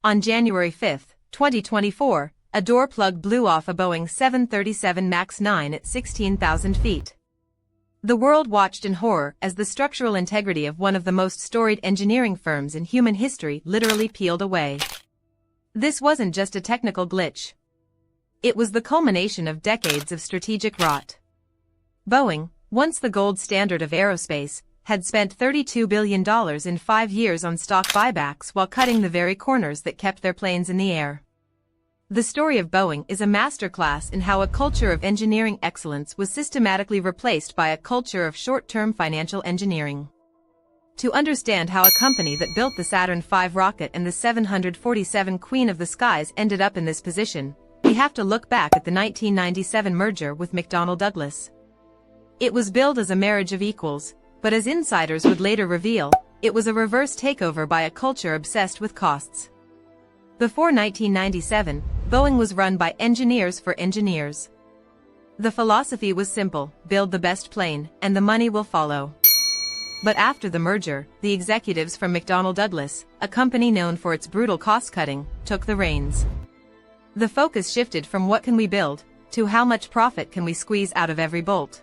On January 5, 2024, a door plug blew off a Boeing 737 MAX 9 at 16,000 feet. The world watched in horror as the structural integrity of one of the most storied engineering firms in human history literally peeled away. This wasn't just a technical glitch. It was the culmination of decades of strategic rot. Boeing, once the gold standard of aerospace, had spent $32 billion in 5 years on stock buybacks while cutting the very corners that kept their planes in the air. The story of Boeing is a masterclass in how a culture of engineering excellence was systematically replaced by a culture of short-term financial engineering. To understand how a company that built the Saturn V rocket and the 747 Queen of the Skies ended up in this position, we have to look back at the 1997 merger with McDonnell Douglas. It was billed as a marriage of equals, but as insiders would later reveal, it was a reverse takeover by a culture obsessed with costs. Before 1997, Boeing was run by engineers for engineers. The philosophy was simple: build the best plane, and the money will follow. But after the merger, the executives from McDonnell Douglas, a company known for its brutal cost-cutting, took the reins. The focus shifted from what can we build, to how much profit can we squeeze out of every bolt.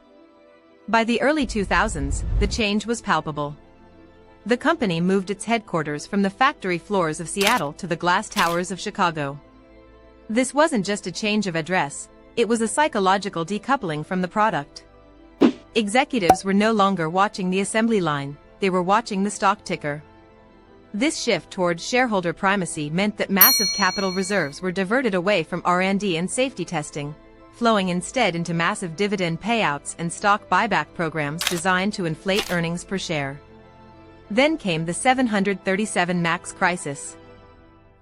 By the early 2000s, the change was palpable. The company moved its headquarters from the factory floors of Seattle to the glass towers of Chicago. This wasn't just a change of address, it was a psychological decoupling from the product. Executives were no longer watching the assembly line, they were watching the stock ticker. This shift toward shareholder primacy meant that massive capital reserves were diverted away from R&D and safety testing, flowing instead into massive dividend payouts and stock buyback programs designed to inflate earnings per share. Then came the 737 MAX crisis.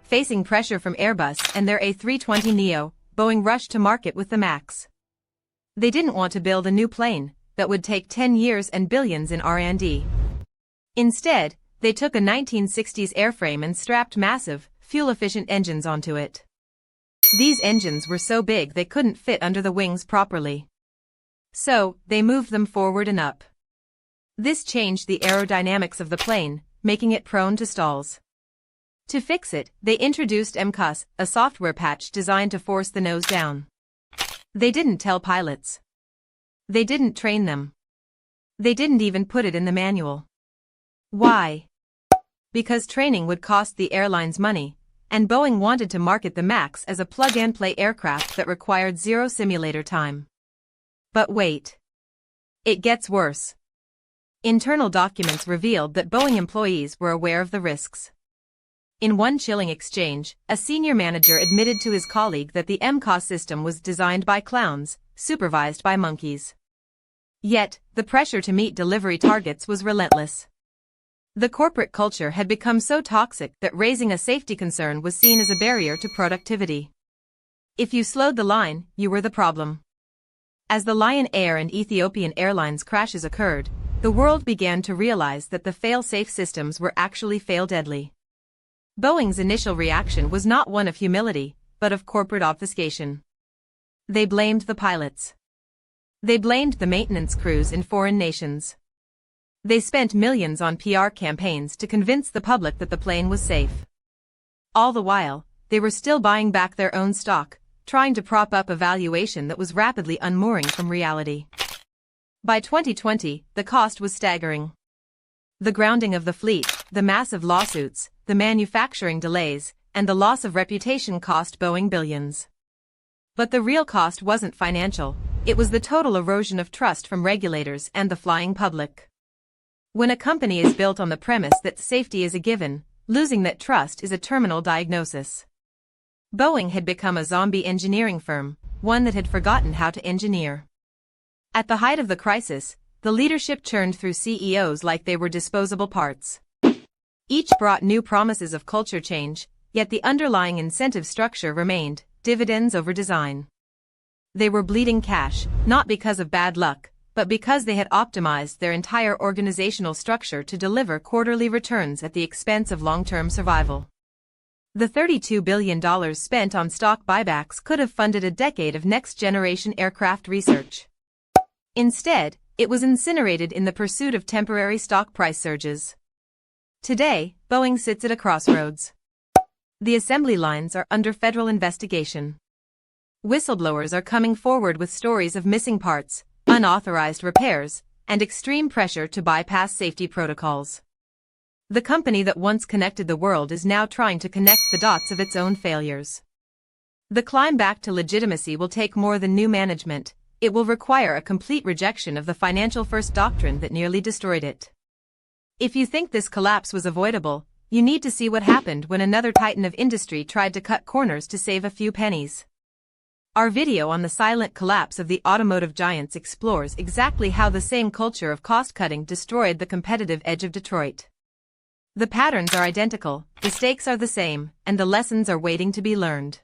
Facing pressure from Airbus and their A320neo, Boeing rushed to market with the MAX. They didn't want to build a new plane that would take 10 years and billions in R&D. Instead, they took a 1960s airframe and strapped massive, fuel-efficient engines onto it. These engines were so big they couldn't fit under the wings properly. So, they moved them forward and up. This changed the aerodynamics of the plane, making it prone to stalls. To fix it, they introduced MCAS, a software patch designed to force the nose down. They didn't tell pilots. They didn't train them. They didn't even put it in the manual. Why? Because training would cost the airlines money, and Boeing wanted to market the MAX as a plug-and-play aircraft that required zero simulator time. But wait. It gets worse. Internal documents revealed that Boeing employees were aware of the risks. In one chilling exchange, a senior manager admitted to his colleague that the MCAS system was designed by clowns, supervised by monkeys. Yet, the pressure to meet delivery targets was relentless. The corporate culture had become so toxic that raising a safety concern was seen as a barrier to productivity. If you slowed the line, you were the problem. As the Lion Air and Ethiopian Airlines crashes occurred, the world began to realize that the fail-safe systems were actually fail-deadly. Boeing's initial reaction was not one of humility, but of corporate obfuscation. They blamed the pilots. They blamed the maintenance crews in foreign nations. They spent millions on PR campaigns to convince the public that the plane was safe. All the while, they were still buying back their own stock, trying to prop up a valuation that was rapidly unmooring from reality. By 2020, the cost was staggering. The grounding of the fleet, the massive lawsuits, the manufacturing delays, and the loss of reputation cost Boeing billions. But the real cost wasn't financial, it was the total erosion of trust from regulators and the flying public. When a company is built on the premise that safety is a given, losing that trust is a terminal diagnosis. Boeing had become a zombie engineering firm, one that had forgotten how to engineer. At the height of the crisis, the leadership churned through CEOs like they were disposable parts. Each brought new promises of culture change, yet the underlying incentive structure remained, dividends over design. They were bleeding cash, not because of bad luck, but because they had optimized their entire organizational structure to deliver quarterly returns at the expense of long-term survival. The $32 billion spent on stock buybacks could have funded a decade of next-generation aircraft research. Instead, it was incinerated in the pursuit of temporary stock price surges. Today, Boeing sits at a crossroads. The assembly lines are under federal investigation. Whistleblowers are coming forward with stories of missing parts, unauthorized repairs, and extreme pressure to bypass safety protocols. The company that once connected the world is now trying to connect the dots of its own failures. The climb back to legitimacy will take more than new management. It will require a complete rejection of the financial first doctrine that nearly destroyed it. If you think this collapse was avoidable, you need to see what happened when another titan of industry tried to cut corners to save a few pennies. Our video on the silent collapse of the automotive giants explores exactly how the same culture of cost-cutting destroyed the competitive edge of Detroit. The patterns are identical, the stakes are the same, and the lessons are waiting to be learned.